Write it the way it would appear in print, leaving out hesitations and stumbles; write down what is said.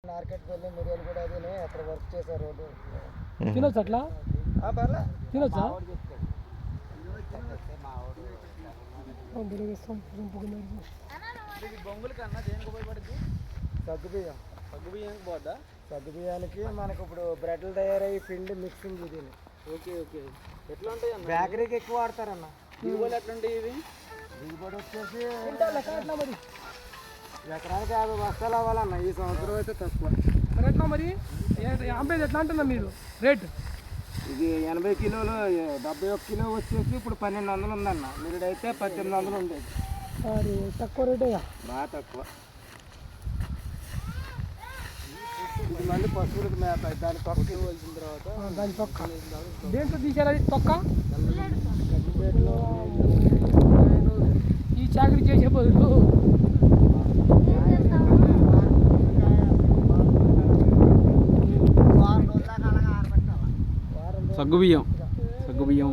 మార్కెట్కి వెళ్ళి మిరియాలు కూడా అది అక్కడ వర్క్ చేశారు రోడ్డు. తినొచ్చు అట్లా పర్లే తినొచ్చా? బొంగుల కన్నా దేనికి ఉపయోగపడుద్ది? సగ్గుబియ్యం. సగ్గుబియ్యానికి పోద్దా? సగ్గుబియ్యానికి మనకు ఇప్పుడు బ్రెడ్లు తయారయ్యి పిండి మిక్సింగ్ ఇది. Okay okay. ఎట్లా ఉంటాయి అన్న? బేకరీకి ఎక్కువ వాడతారన్న. దిగుబడి ఎట్లా ఉంటాయి ఇవి? దిగుబడి వచ్చేసి ఎకరానికి 50 బస్తాలు అవ్వాలన్న. ఈ సంవత్సరం అయితే తక్కువ. ఎట్లా మరి అంబేది ఎట్లా అంటున్నా మీరు రేట్? ఇది 80 కిలోలు 71 కిలో వచ్చేసి ఇప్పుడు 1200 ఉందన్న. మీరుడైతే 1800 ఉండేది. అది తక్కువ రేటే బాగా తక్కువ. ఇది మళ్ళీ పశువులకు మేత. దాని తొక్క ఇవ్వాల్సిన తర్వాత దాని తొక్క దేంట్లో తీసారు? అది తొక్క ఈ చాకరీ చేసే బదులు సగ్గుబియ్యం సగ్గుబియ్యం